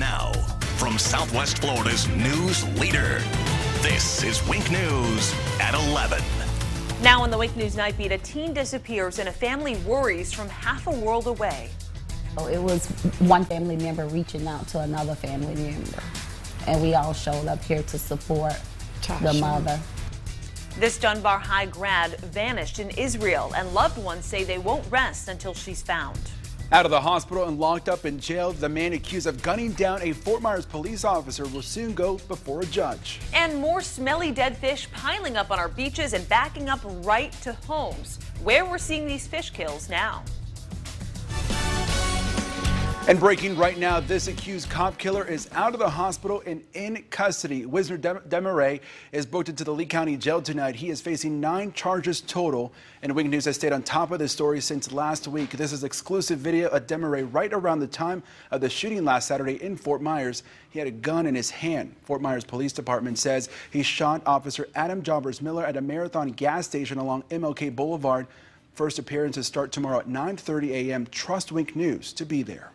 Now, from Southwest Florida's news leader, this is Wink News at 11. Now on the Wink News Nightbeat, a teen disappears and a family worries from half a world away. It was one family member reaching out to another family member, and we all showed up here to support the mother. This Dunbar High grad vanished in Israel, and loved ones say they won't rest until she's found. Out of the hospital and locked up in jail, the man accused of gunning down a Fort Myers police officer will soon go before a judge. And more smelly dead fish piling up on our beaches and backing up right to homes, where we're seeing these fish kills now. And breaking right now, this accused cop killer is out of the hospital and in custody. Wisner Demaray is booked into the Lee County Jail tonight. He is facing 9 charges total. And Wink News has stayed on top of this story since last week. This is exclusive video of Demaray right around the time of the shooting last Saturday in Fort Myers. He had a gun in his hand. Fort Myers Police Department says he shot Officer Adam Jobbers Miller at a Marathon gas station along MLK Boulevard. First appearances start tomorrow at 9:30 a.m. Trust Wink News to be there.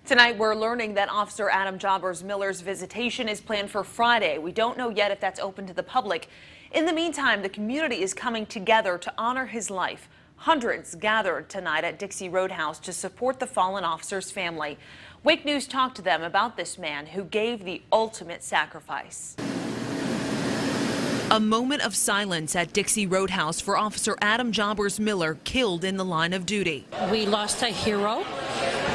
Tonight, we're learning that Officer Adam Jobbers Miller's visitation is planned for Friday. We don't know yet if that's open to the public. In the meantime, the community is coming together to honor his life. Hundreds gathered tonight at Dixie Roadhouse to support the fallen officer's family. Wake News talked to them about this man who gave the ultimate sacrifice. A moment of silence at Dixie Roadhouse for Officer Adam Jobbers Miller, killed in the line of duty. We lost a hero,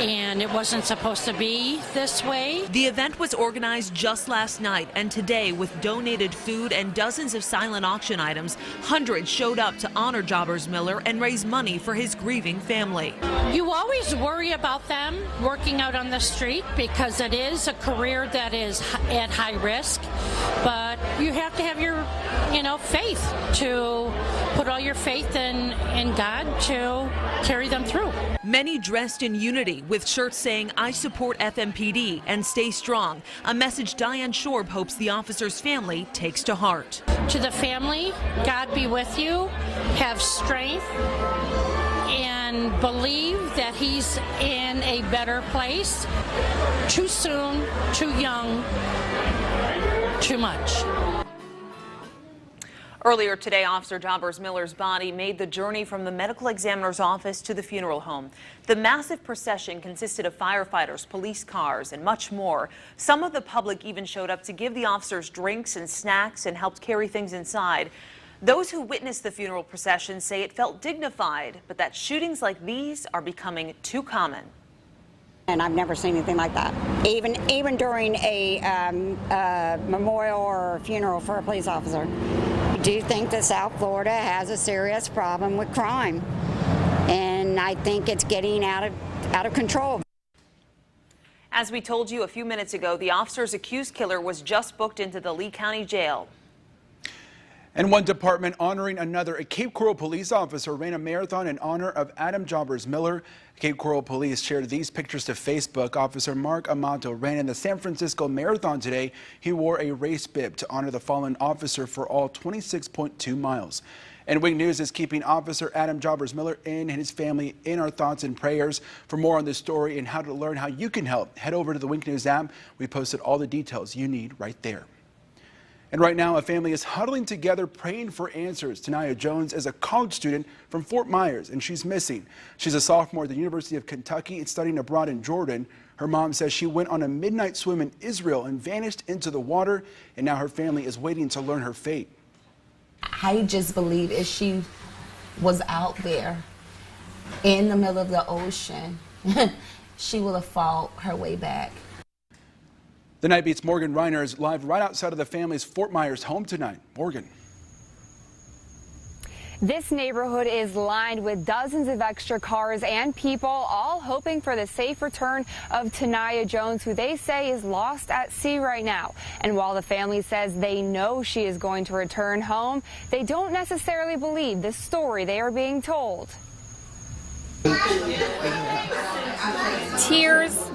and it wasn't supposed to be this way. The event was organized just last night, and today, with donated food and dozens of silent auction items, hundreds showed up to honor Jobbers Miller and raise money for his grieving family. You always worry about them working out on the street because it is a career that is at high risk, but you have to have your faith, to put all your faith in God to carry them through. Many dressed in unity with shirts saying, "I support FMPD and stay strong," a message Diane Shorb hopes the officer's family takes to heart. To the family, God be with you, have strength, and believe that he's in a better place. Too soon, too young, too much. Earlier today, Officer Jobbers Miller's body made the journey from the medical examiner's office to the funeral home. The massive procession consisted of firefighters, police cars, and much more. Some of the public even showed up to give the officers drinks and snacks and helped carry things inside. Those who witnessed the funeral procession say it felt dignified, but that shootings like these are becoming too common. And I've never seen anything like that. Even during a memorial or funeral for a police officer. I do think that South Florida has a serious problem with crime, and I think it's getting out of control. As we told you a few minutes ago, the officer's accused killer was just booked into the Lee County Jail. And one department honoring another. A Cape Coral police officer ran a marathon in honor of Adam Jobbers Miller. Cape Coral police shared these pictures to Facebook. Officer Mark Amato ran in the San Francisco Marathon today. He wore a race bib to honor the fallen officer for all 26.2 miles. And Wink News is keeping Officer Adam Jobbers Miller and his family in our thoughts and prayers. For more on this story and how to learn how you can help, head over to the Wink News app. We posted all the details you need right there. And right now, a family is huddling together praying for answers. Tanaya Jones is a college student from Fort Myers, and she's missing. She's a sophomore at the University of Kentucky and studying abroad in Jordan. Her mom says she went on a midnight swim in Israel and vanished into the water, and now her family is waiting to learn her fate. I just believe if she was out there in the middle of the ocean, she would have fought her way back. The Nightbeat's Morgan Reiner is live right outside of the family's Fort Myers home tonight. Morgan. This neighborhood is lined with dozens of extra cars and people, all hoping for the safe return of Tanaya Jones, who they say is lost at sea right now. And while the family says they know she is going to return home, they don't necessarily believe the story they are being told. Tears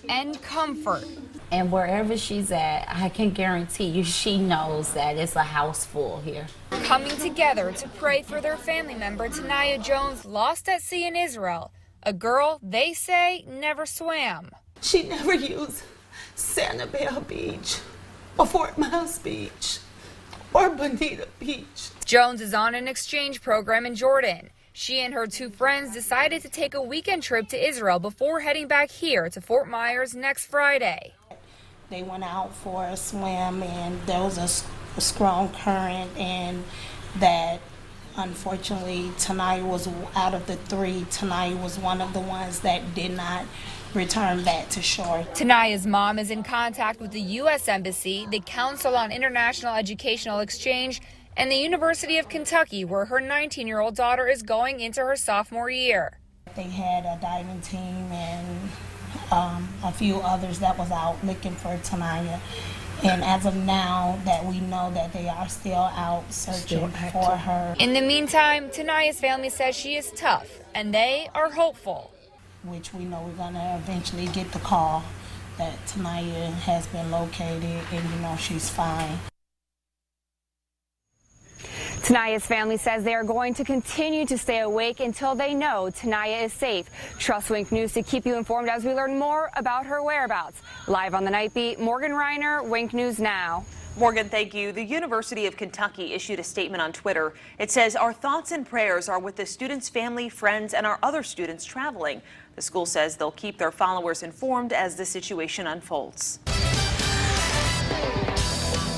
and comfort. And wherever she's at, I can guarantee you she knows that it's a house full here. Coming together to pray for their family member Tanaya Jones, lost at sea in Israel, a girl they say never swam. She never used Sanibel Beach or Fort Miles Beach or Bonita Beach. Jones is on an exchange program in Jordan. She and her two friends decided to take a weekend trip to Israel before heading back here to Fort Myers next Friday. They went out for a swim and there was a strong current, and that unfortunately Tanaya was out of the three. Tanaya was one of the ones that did not return back to shore. Tanaya's mom is in contact with the U.S. Embassy, the Council on International Educational Exchange, and the University of Kentucky, where her 19-year-old daughter is going into her sophomore year. They had a diving team and a few others that was out looking for Tanaya. And as of now, that we know that they are still out searching for her. In the meantime, Tanaya's family says she is tough, and they are hopeful. Which we know we're going to eventually get the call that Tanaya has been located and, she's fine. Tanaya's family says they are going to continue to stay awake until they know Tanaya is safe. Trust Wink News to keep you informed as we learn more about her whereabouts. Live on the Nightbeat, Morgan Reiner, Wink News Now. Morgan, thank you. The University of Kentucky issued a statement on Twitter. It says, "Our thoughts and prayers are with the students' family, friends, and our other students traveling." The school says they'll keep their followers informed as the situation unfolds.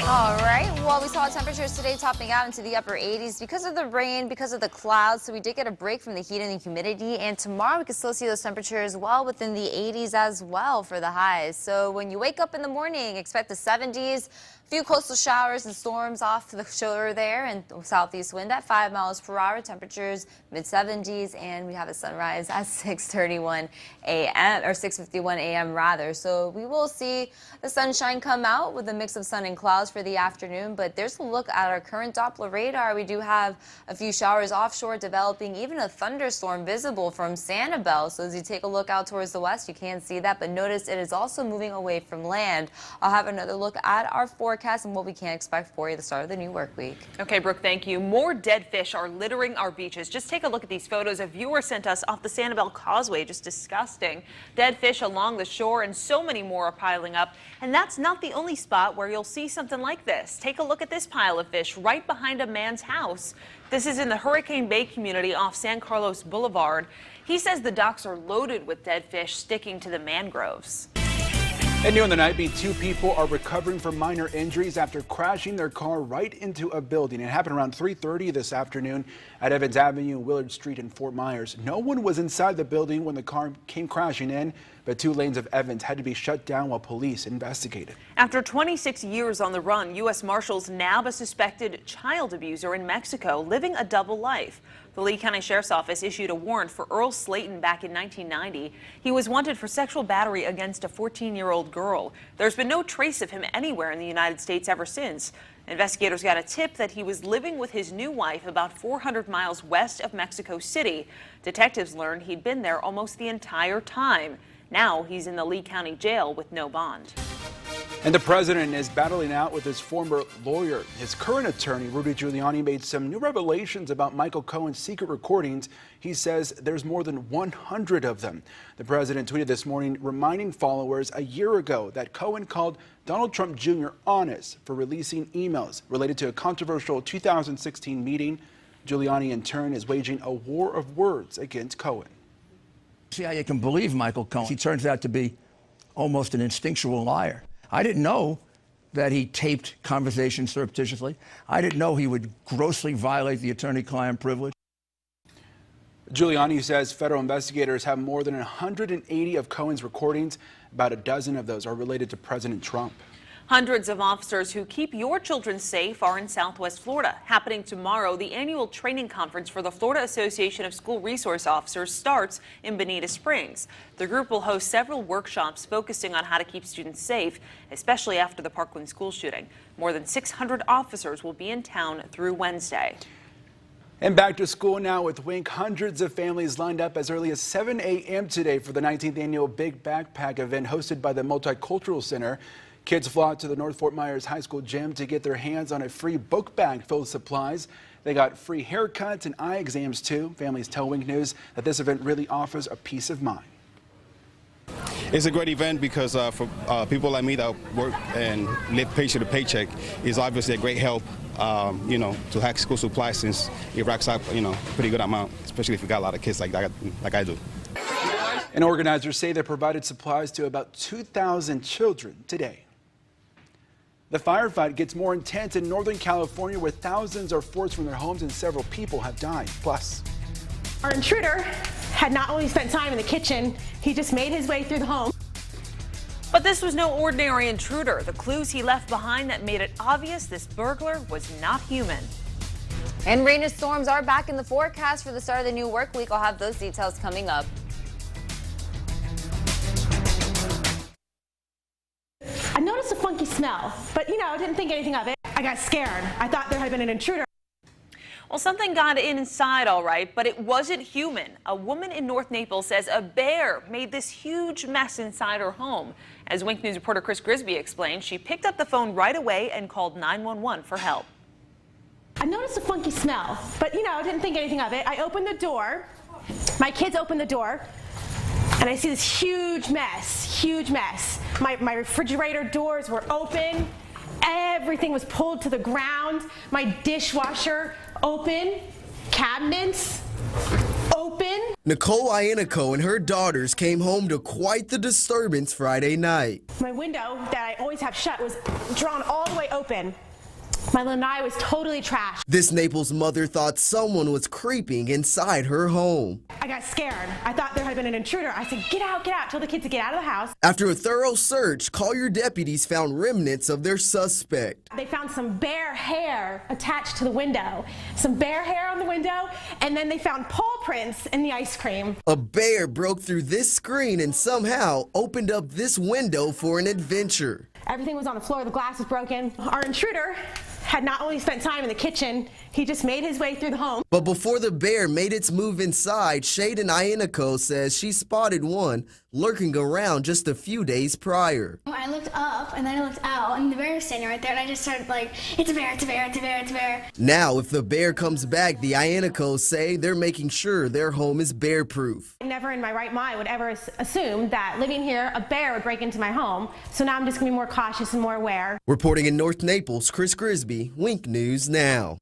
All right, well, we saw temperatures today topping out into the upper 80s because of the rain, because of the clouds. So we did get a break from the heat and the humidity. And tomorrow we can still see those temperatures well within the 80s as well for the highs. So when you wake up in the morning, expect the 70s. A few coastal showers and storms off the shore there, and southeast wind at 5 miles per hour. Temperatures mid-70s, and we have a sunrise at 6:31 a.m. or 6:51 a.m. rather. So we will see the sunshine come out with a mix of sun and clouds for the afternoon. But there's a look at our current Doppler radar. We do have a few showers offshore developing, even a thunderstorm visible from Sanibel. So as you take a look out towards the west, you can see that. But notice it is also moving away from land. I'll have another look at our forecast and what we can expect for you the start of the new work week. Okay, Brooke, thank you. More dead fish are littering our beaches. Just take a look at these photos a viewer sent us off the Sanibel Causeway. Just disgusting. Dead fish along the shore, and so many more are piling up. And that's not the only spot where you'll see something like this. Take a look at this pile of fish right behind a man's house. This is in the Hurricane Bay community off San Carlos Boulevard. He says the docks are loaded with dead fish sticking to the mangroves. And new on the Nightbeat, 2 people are recovering from minor injuries after crashing their car right into a building. It happened around 3:30 this afternoon at Evans Avenue, Willard Street in Fort Myers. No one was inside the building when the car came crashing in, but 2 lanes of Evans had to be shut down while police investigated. After 26 years on the run, U.S. Marshals nab a suspected child abuser in Mexico, living a double life. The Lee County Sheriff's Office issued a warrant for Earl Slayton back in 1990. He was wanted for sexual battery against a 14-year-old girl. There's been no trace of him anywhere in the United States ever since. Investigators got a tip that he was living with his new wife about 400 miles west of Mexico City. Detectives learned he'd been there almost the entire time. Now he's in the Lee County Jail with no bond. And the president is battling out with his former lawyer. His current attorney, Rudy Giuliani, made some new revelations about Michael Cohen's secret recordings. He says there's more than 100 of them. The president tweeted this morning reminding followers a year ago that Cohen called Donald Trump Jr. honest for releasing emails related to a controversial 2016 meeting. Giuliani, in turn, is waging a war of words against Cohen. See how you can believe Michael Cohen. He turns out to be almost an instinctual liar. I didn't know that he taped conversations surreptitiously. I didn't know he would grossly violate the attorney-client privilege. Giuliani says federal investigators have more than 180 of Cohen's recordings. About a dozen of those are related to President Trump. Hundreds of officers who keep your children safe are in Southwest Florida. Happening tomorrow, the annual training conference for the Florida Association of School Resource Officers starts in Bonita Springs. The group will host several workshops focusing on how to keep students safe, especially after the Parkland school shooting. More than 600 officers will be in town through Wednesday. And back to school now with Wink. Hundreds of families lined up as early as 7 a.m. today for the 19th annual Big Backpack event hosted by the Multicultural Center. Kids flocked to the North Fort Myers High School gym to get their hands on a free book bag filled with supplies. They got free haircuts and eye exams too. Families tell Wink News that this event really offers a peace of mind. It's a great event because for people like me that work and live paycheck to paycheck, is obviously a great help, to have school supplies since it racks up, pretty good amount, especially if you got a lot of kids like I do. And organizers say they provided supplies to about 2,000 children today. The firefight gets more intense in Northern California, where thousands are forced from their homes and several people have died. Plus, our intruder had not only spent time in the kitchen, he just made his way through the home. But this was no ordinary intruder. The clues he left behind that made it obvious this burglar was not human. And rain and storms are back in the forecast for the start of the new work week. I'll have those details coming up. I noticed a funky smell, but I didn't think anything of it. I got scared. I thought there had been an intruder. Well, something got inside all right, but it wasn't human. A woman in North Naples says a bear made this huge mess inside her home. As Wink News reporter Chris Grisby explained, she picked up the phone right away and called 911 for help. I noticed a funky smell, but I didn't think anything of it. I opened the door. My kids opened the door, and I see this huge mess, huge mess. My refrigerator doors were open. Everything was pulled to the ground. My dishwasher open. Cabinets open. Nicole Iannico and her daughters came home to quite the disturbance Friday night. My window that I always have shut was drawn all the way open. My lanai was totally trashed. This Naples mother thought someone was creeping inside her home. I got scared. I thought there had been an intruder. I said, get out, tell the kids to get out of the house. After a thorough search, Collier deputies found remnants of their suspect. They found some bear hair attached to the window. Some bear hair on the window, and then they found paw prints in the ice cream. A bear broke through this screen and somehow opened up this window for an adventure. Everything was on the floor, the glass was broken. Our intruder had not only spent time in the kitchen, he just made his way through the home. But before the bear made its move inside, Shaden Iannico says she spotted one lurking around just a few days prior. I looked up and then I looked out and the bear was standing right there and I just started like, it's a bear, it's a bear, it's a bear, it's a bear. Now, if the bear comes back, the Iannicos say they're making sure their home is bear-proof. Never in my right mind would ever assume that living here, a bear would break into my home. So now I'm just gonna be more cautious and more aware. Reporting in North Naples, Chris Grisby, Wink News Now.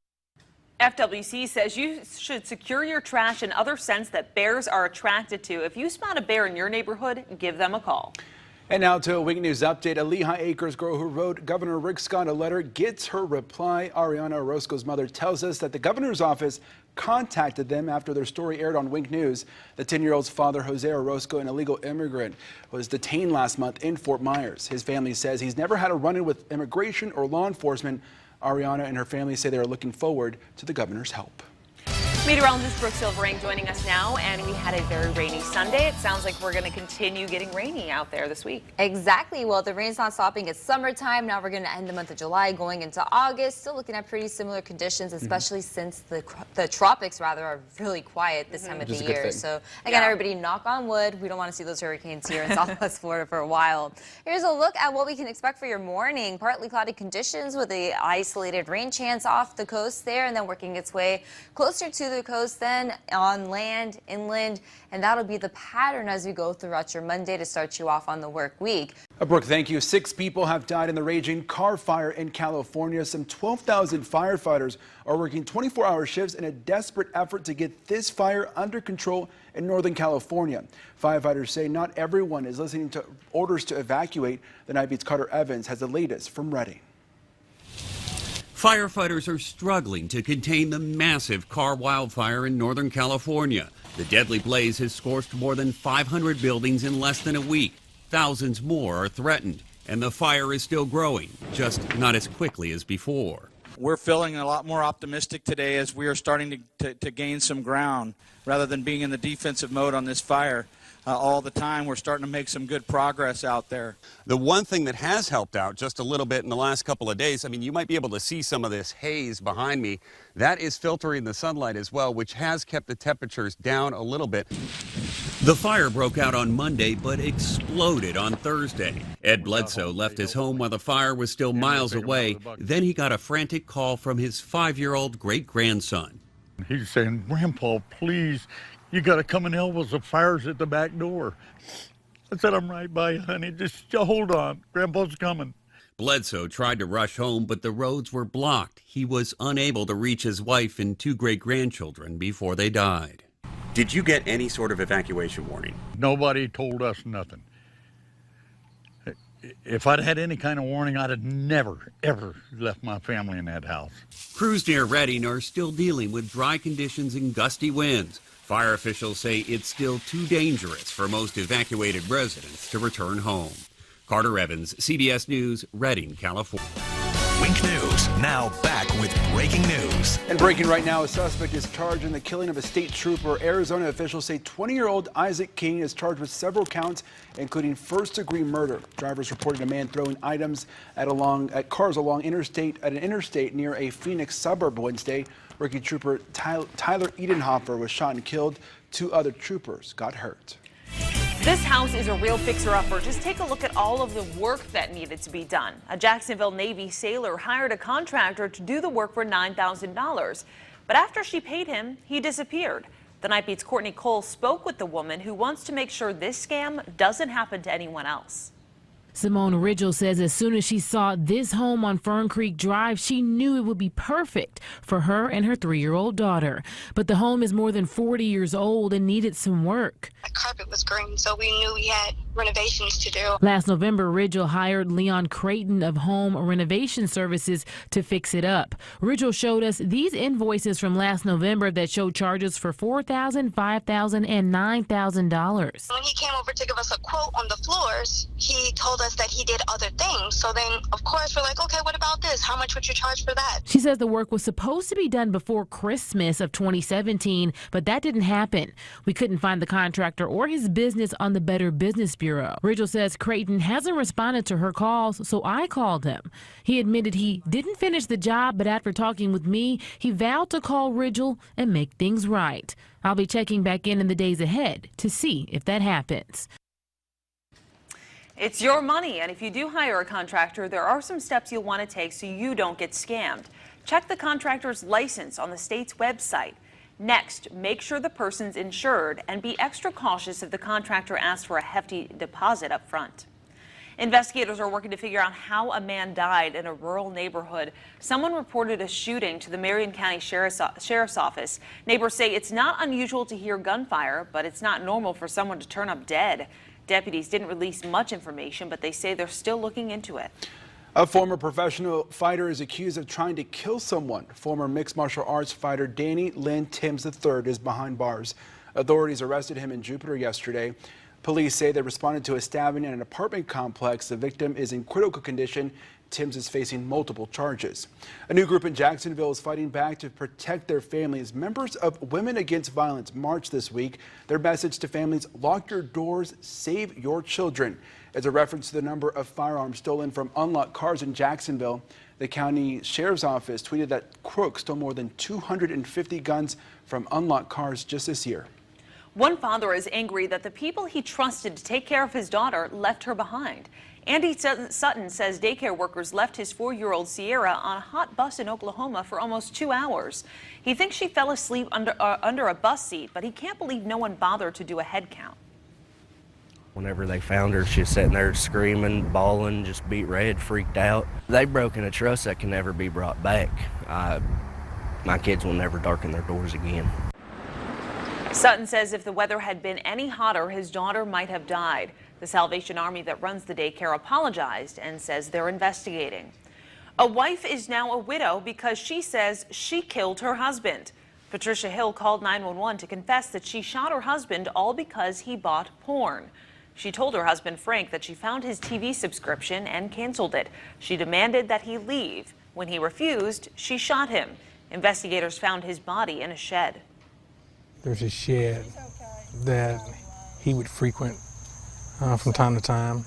FWC says you should secure your trash and other scents that bears are attracted to. If you spot a bear in your neighborhood, give them a call. And now to a Wink News update. A Lehigh Acres girl who wrote Governor Rick Scott a letter gets her reply. Ariana Orozco's mother tells us that the governor's office contacted them after their story aired on Wink News. The 10-year-old's father, Jose Orozco, an illegal immigrant, was detained last month in Fort Myers. His family says he's never had a run-in with immigration or law enforcement. Ariana and her family say they are looking forward to the governor's help. Meteorologist Brooke Silvering joining us now, and we had a very rainy Sunday. It sounds like we're going to continue getting rainy out there this week. Exactly. Well, the rain's not stopping. It's summertime. Now we're going to end the month of July, going into August. Still looking at pretty similar conditions, especially since the tropics, rather, are really quiet this time of the year. So, again, everybody knock on wood. We don't want to see those hurricanes here in Southwest Florida for a while. Here's a look at what we can expect for your morning. Partly cloudy conditions with a isolated rain chance off the coast there, and then working its way closer to the coast, then on land, inland, and that'll be the pattern as we go throughout your Monday to start you off on the work week. Brooke, thank you. 6 people have died in the raging car fire in California. Some 12,000 firefighters are working 24-hour shifts in a desperate effort to get this fire under control in Northern California. Firefighters say not everyone is listening to orders to evacuate. The Nightbeat's Carter Evans has the latest from Redding. Firefighters are struggling to contain the massive car wildfire in Northern California. The deadly blaze has scorched more than 500 buildings in less than a week. Thousands more are threatened, and the fire is still growing, just not as quickly as before. We're feeling a lot more optimistic today as we are starting to gain some ground. Rather than being in the defensive mode on this fire all the time, we're starting to make some good progress out there. The one thing that has helped out just a little bit in the last couple of days, I mean, you might be able to see some of this haze behind me. That is filtering the sunlight as well, which has kept the temperatures down a little bit. The fire broke out on Monday, but exploded on Thursday. Ed Bledsoe left his home while the fire was still miles away. Then he got a frantic call from his 5-year-old great-grandson. He's saying, "Grandpa, please, you got to come and help us. The fire's at the back door." I said, I'm right by you, honey. Just hold on. Grandpa's coming. Bledsoe tried to rush home, but the roads were blocked. He was unable to reach his wife and 2 great-grandchildren before they died. Did you get any sort of evacuation warning? Nobody told us nothing. If I'd had any kind of warning, I'd have never, ever left my family in that house. Crews near Reading are still dealing with dry conditions and gusty winds. Fire officials say it's still too dangerous for most evacuated residents to return home. Carter Evans, CBS News, Reading, California. Wink News, now back with breaking news. And breaking right now, a suspect is charged in the killing of a state trooper. Arizona officials say 20-year-old Isaac King is charged with several counts, including first-degree murder. Drivers reported a man throwing items at cars along an interstate near a Phoenix suburb Wednesday. Rookie trooper Tyler Edenhofer was shot and killed. 2 other troopers got hurt. This house is a real fixer-upper. Just take a look at all of the work that needed to be done. A Jacksonville Navy sailor hired a contractor to do the work for $9,000. But after she paid him, he disappeared. The Nightbeat's Courtney Cole spoke with the woman who wants to make sure this scam doesn't happen to anyone else. Simone Ridgel says as soon as she saw this home on Fern Creek Drive, she knew it would be perfect for her and her 3-year-old daughter. But the home is more than 40 years old and needed some work. The carpet was green, so we knew we had renovations to do. Last November, Ridgel hired Leon Creighton of Home Renovation Services to fix it up. Ridgel showed us these invoices from last November that showed charges for $4,000, $5,000, and $9,000. When he came over to give us a quote on the floors, he told us that he did other things. So then, of course, we're like, okay, what about this? How much would you charge for that? She says the work was supposed to be done before Christmas of 2017, but that didn't happen. We couldn't find the contractor or his business on the Better Business Bureau. Ridgel says Creighton hasn't responded to her calls, so I called him. He admitted he didn't finish the job, but after talking with me, he vowed to call Ridgel and make things right. I'll be checking back in the days ahead to see if that happens. It's your money, and if you do hire a contractor, there are some steps you'll want to take so you don't get scammed. Check the contractor's license on the state's website. Next, make sure the person's insured and be extra cautious if the contractor asks for a hefty deposit up front. Investigators are working to figure out how a man died in a rural neighborhood. Someone reported a shooting to the Marion County Sheriff's Office. Neighbors say it's not unusual to hear gunfire, but it's not normal for someone to turn up dead. Deputies didn't release much information, but they say they're still looking into it. A former professional fighter is accused of trying to kill someone. Former mixed martial arts fighter Danny Lynn Timms III is behind bars. Authorities arrested him in Jupiter yesterday. Police say they responded to a stabbing in an apartment complex. The victim is in critical condition. Timms is facing multiple charges. A new group in Jacksonville is fighting back to protect their families. Members of Women Against Violence marched this week. Their message to families: lock your doors, save your children. As a reference to the number of firearms stolen from unlocked cars in Jacksonville, the county sheriff's office tweeted that crooks stole more than 250 guns from unlocked cars just this year. One father is angry that the people he trusted to take care of his daughter left her behind. Andy Sutton says daycare workers left his 4-year-old Sierra on a hot bus in Oklahoma for almost 2 hours. He thinks she fell asleep under a bus seat, but he can't believe no one bothered to do a head count. Whenever they found her, she was sitting there screaming, bawling, just beat red, freaked out. They've broken a trust that can never be brought back. My kids will never darken their doors again. Sutton says if the weather had been any hotter, his daughter might have died. The Salvation Army that runs the daycare apologized and says they're investigating. A wife is now a widow because she says she killed her husband. Patricia Hill called 911 to confess that she shot her husband all because he bought porn. She told her husband Frank that she found his TV subscription and canceled it. She demanded that he leave. When he refused, she shot him. Investigators found his body in a shed. There's a shed that he would frequent from time to time.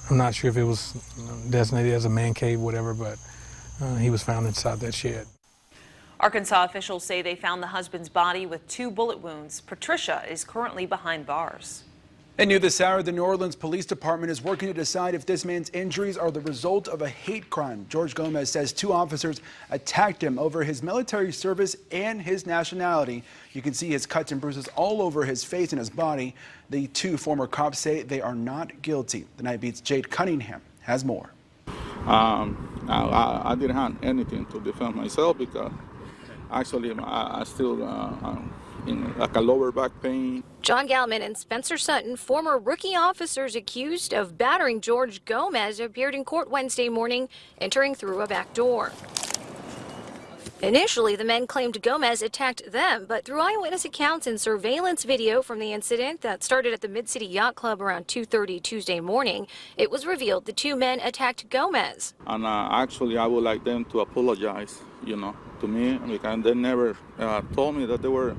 I'm not sure if it was designated as a man cave, whatever, but he was found inside that shed. Arkansas officials say they found the husband's body with 2 bullet wounds. Patricia is currently behind bars. And new this hour, the New Orleans Police Department is working to decide if this man's injuries are the result of a hate crime. George Gomez says 2 officers attacked him over his military service and his nationality. You can see his cuts and bruises all over his face and his body. The 2 former cops say they are not guilty. The Nightbeat's Jade Cunningham has more. I didn't have anything to defend myself because actually I still in like a lower back pain. John Gallman and Spencer Sutton, former rookie officers accused of battering George Gomez, appeared in court Wednesday morning, entering through a back door. Initially, the men claimed Gomez attacked them, but through eyewitness accounts and surveillance video from the incident that started at the Mid-City Yacht Club around 2:30 Tuesday morning, it was revealed the 2 men attacked Gomez. And actually, I would like them to apologize, to me, because they never told me that they were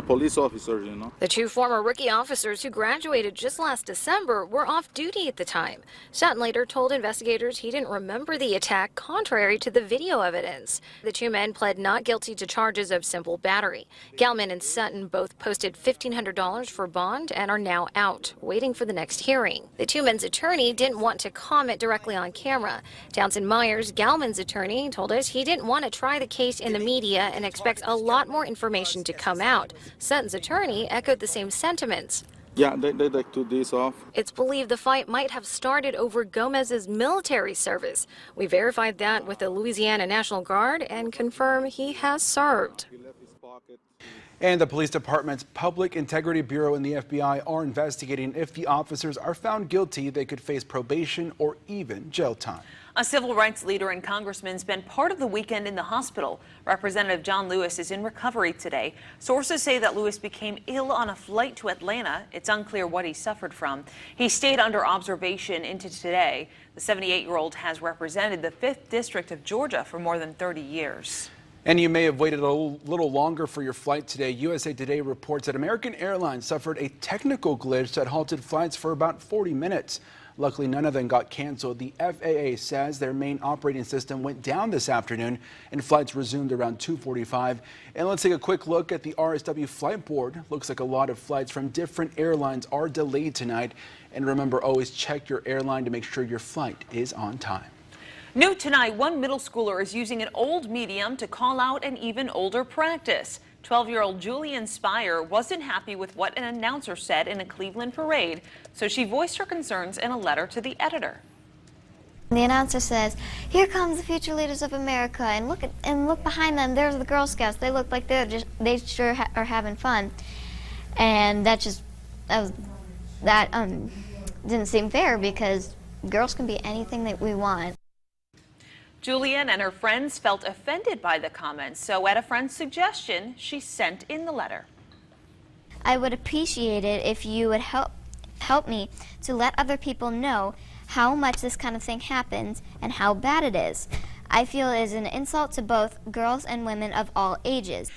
police officers, The 2 former rookie officers who graduated just last December were off duty at the time. Sutton later told investigators he didn't remember the attack, contrary to the video evidence. The 2 men pled not guilty to charges of simple battery. Gallman and Sutton both posted $1,500 for bond and are now out, waiting for the next hearing. The 2 men's attorney didn't want to comment directly on camera. Townsend Myers, Gallman's attorney, told us he didn't want to try the case in the media and expects a lot more information to come out. Sutton's attorney echoed the same sentiments. Yeah, they took this off. It's believed the fight might have started over Gomez's military service. We verified that with the Louisiana National Guard and confirm he has served. And the police department's Public Integrity Bureau and the FBI are investigating. If the officers are found guilty, they could face probation or even jail time. A civil rights leader and congressman spent part of the weekend in the hospital. Representative John Lewis is in recovery today. Sources say that Lewis became ill on a flight to Atlanta. It's unclear what he suffered from. He stayed under observation into today. The 78-year-old has represented the 5th District of Georgia for more than 30 years. And you may have waited a little longer for your flight today. USA Today reports that American Airlines suffered a technical glitch that halted flights for about 40 minutes. Luckily, none of them got canceled. The FAA says their main operating system went down this afternoon and flights resumed around 2:45. And let's take a quick look at the RSW flight board. Looks like a lot of flights from different airlines are delayed tonight. And remember, always check your airline to make sure your flight is on time. New tonight, one middle schooler is using an old medium to call out an even older practice. 12-year-old Julian Spire wasn't happy with what an announcer said in a Cleveland parade, so she voiced her concerns in a letter to the editor. The announcer says, "Here comes the future leaders of America, and look behind them. There's the Girl Scouts. They look like they sure are having fun." And that didn't seem fair because girls can be anything that we want. Julian and her friends felt offended by the comments, so at a friend's suggestion, she sent in the letter. I would appreciate it if you would help me to let other people know how much this kind of thing happens and how bad it is. I feel it is an insult to both girls and women of all ages.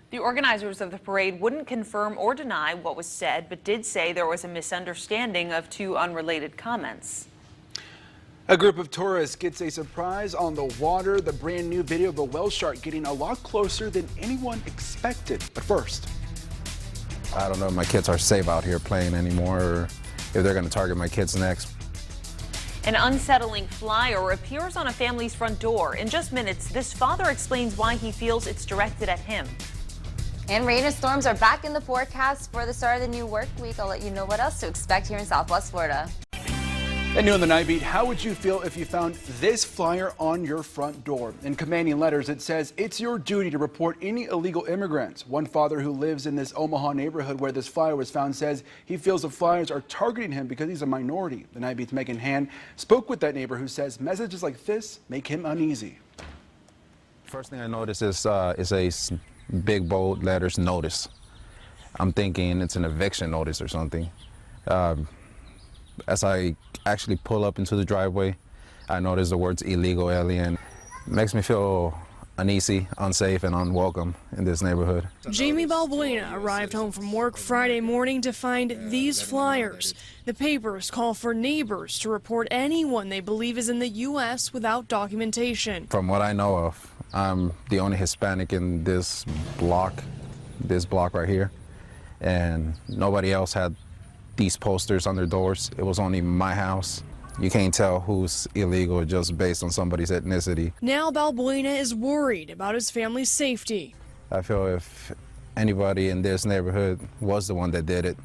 The organizers of the parade wouldn't confirm or deny what was said, but did say there was a misunderstanding of 2 unrelated comments. A group of tourists gets a surprise on the water. The brand new video of a whale shark getting a lot closer than anyone expected. But first, I don't know if my kids are safe out here playing anymore, or if they're going to target my kids next. An unsettling flyer appears on a family's front door. In just minutes, this father explains why he feels it's directed at him. And rain and storms are back in the forecast for the start of the new work week. I'll let you know what else to expect here in Southwest Florida. And new on the Nightbeat, how would you feel if you found this flyer on your front door? In commanding letters, it says, "It's your duty to report any illegal immigrants." One father who lives in this Omaha neighborhood where this flyer was found says he feels the flyers are targeting him because he's a minority. The Nightbeat's Megan Hand spoke with that neighbor who says messages like this make him uneasy. First thing I notice is a big bold letters notice. I'm thinking it's an eviction notice or something. As I actually pull up into the driveway, I notice the words illegal alien. It makes me feel uneasy, unsafe, and unwelcome in this neighborhood. Jamie Balbuena arrived home from work Friday morning to find these flyers. The papers call for neighbors to report anyone they believe is in the U.S. without documentation. From what I know of, I'm the only Hispanic in this block right here, and nobody else had these posters on their doors. It was only my house. You can't tell who's illegal just based on somebody's ethnicity. Now Balbuena is worried about his family's safety. I feel if anybody in this neighborhood was the one that did it,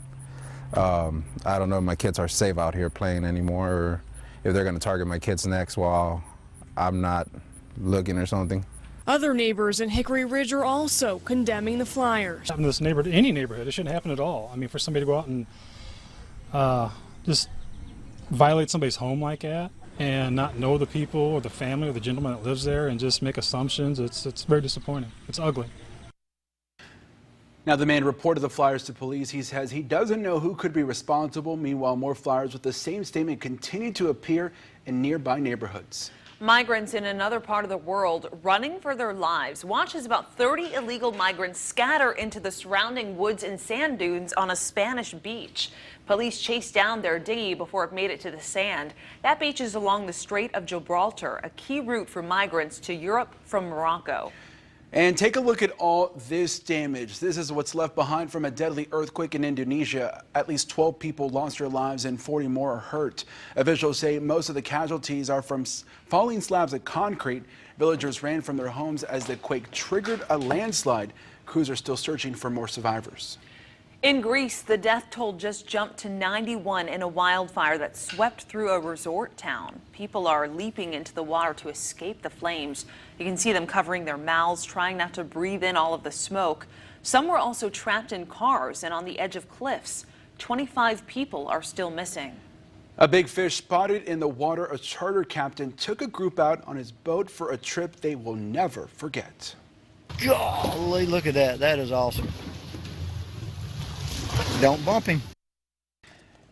I don't know if my kids are safe out here playing anymore, or if they're going to target my kids next while I'm not looking or something. Other neighbors in Hickory Ridge are also condemning the flyers. In this neighborhood, any neighborhood, it shouldn't happen at all. I mean, for somebody to go out and just violate somebody's home like that and not know the people or the family or the gentleman that lives there and just make assumptions, it's very disappointing. It's ugly. Now, the man reported the flyers to police. He says he doesn't know who could be responsible. Meanwhile, more flyers with the same statement continue to appear in nearby neighborhoods. Migrants in another part of the world running for their lives. Watch as about 30 illegal migrants scatter into the surrounding woods and sand dunes on a Spanish beach. Police chased down their dinghy before it made it to the sand. That beach is along the Strait of Gibraltar, a key route for migrants to Europe from Morocco. And take a look at all this damage. This is what's left behind from a deadly earthquake in Indonesia. At least 12 people lost their lives and 40 more are hurt. Officials say most of the casualties are from falling slabs of concrete. Villagers ran from their homes as the quake triggered a landslide. Crews are still searching for more survivors. In Greece, the death toll just jumped to 91 in a wildfire that swept through a resort town. People are leaping into the water to escape the flames. You can see them covering their mouths, trying not to breathe in all of the smoke. Some were also trapped in cars and on the edge of cliffs. 25 people are still missing. A big fish spotted in the water. A charter captain took a group out on his boat for a trip they will never forget. Golly, look at that. That is awesome. Don't bump him.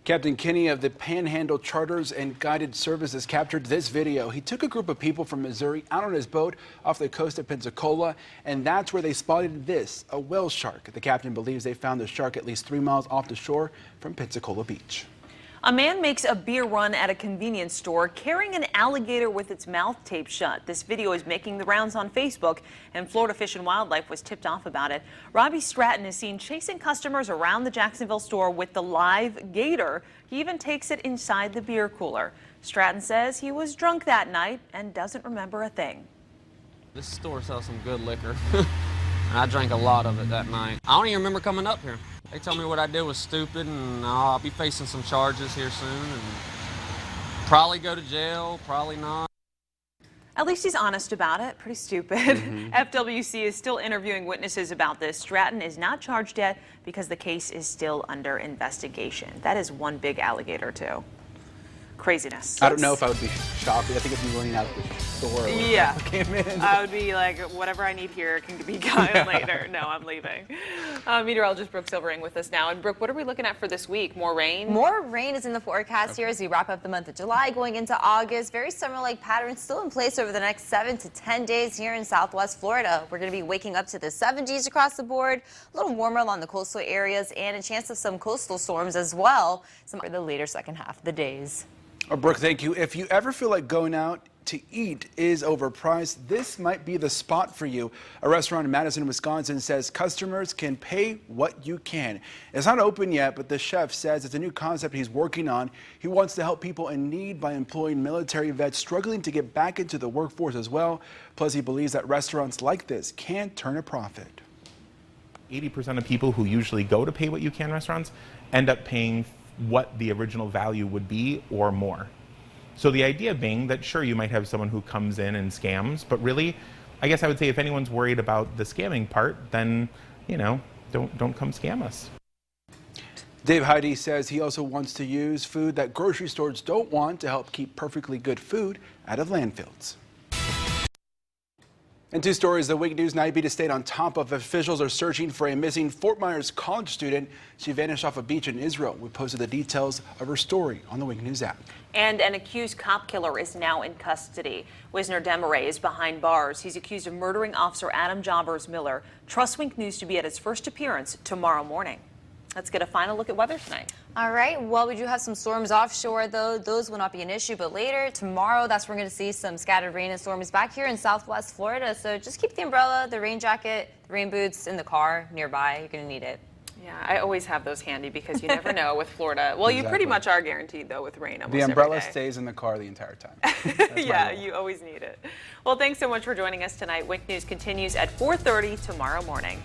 Captain Kinney of the Panhandle Charters and Guided Services captured this video. He took a group of people from Missouri out on his boat off the coast of Pensacola, and that's where they spotted this, a whale shark. The captain believes they found the shark at least 3 miles off the shore from Pensacola Beach. A man makes a beer run at a convenience store carrying an alligator with its mouth taped shut. This video is making the rounds on Facebook, and Florida Fish and Wildlife was tipped off about it. Robbie Stratton is seen chasing customers around the Jacksonville store with the live gator. He even takes it inside the beer cooler. Stratton says he was drunk that night and doesn't remember a thing. This store sells some good liquor. And I drank a lot of it that night. I don't even remember coming up here. They told me what I did was stupid, and I'll be facing some charges here soon, and probably go to jail, probably not. At least he's honest about it. Pretty stupid. FWC is still interviewing witnesses about this. Stratton is not charged yet because the case is still under investigation. That is one big alligator, too. Craziness. I don't know if I would be shocked. I think I'd be running out of the store. Yeah. I came in. I would be like, whatever I need here can be gone later. No, I'm leaving. Meteorologist Brooke Silvering with us now. And Brooke, what are we looking at for this week? More rain? More rain is in the forecast here as we wrap up the month of July, going into August. Very summer-like patterns still in place over the next 7 to 10 days here in Southwest Florida. We're going to be waking up to the 70s across the board, a little warmer along the coastal areas, and a chance of some coastal storms as well. Some for the later second half of the days. Brooke, thank you. If you ever feel like going out to eat is overpriced, this might be the spot for you. A restaurant in Madison, Wisconsin says customers can pay what you can. It's not open yet, but the chef says it's a new concept he's working on. He wants to help people in need by employing military vets struggling to get back into the workforce as well. Plus, he believes that restaurants like this can turn a profit. 80% of people who usually go to pay what you can restaurants end up paying what the original value would be or more. So the idea being that sure, you might have someone who comes in and scams, but really, I guess I would say if anyone's worried about the scamming part, then, you know, don't come scam us. Dave Heidi says he also wants to use food that grocery stores don't want to help keep perfectly good food out of landfills. In 2 stories, the Wink News Nightbeat has stayed on top of. Officials are searching for a missing Fort Myers college student. She vanished off a beach in Israel. We posted the details of her story on the Wink News app. And an accused cop killer is now in custody. Wisner Demaray is behind bars. He's accused of murdering Officer Adam Jobbers Miller. Trust Wink News to be at his first appearance tomorrow morning. Let's get a final look at weather tonight. All right, well, we do have some storms offshore, though. Those will not be an issue, but later, tomorrow, that's when we're going to see some scattered rain and storms back here in Southwest Florida. So just keep the umbrella, the rain jacket, the rain boots in the car nearby. You're going to need it. Yeah. Yeah, I always have those handy because you never know with Florida. Well, you pretty much are guaranteed, though, with rain almost The umbrella every day. stays in the car the entire time. Yeah, you always need it. Well, thanks so much for joining us tonight. Wink News continues at 4:30 tomorrow morning.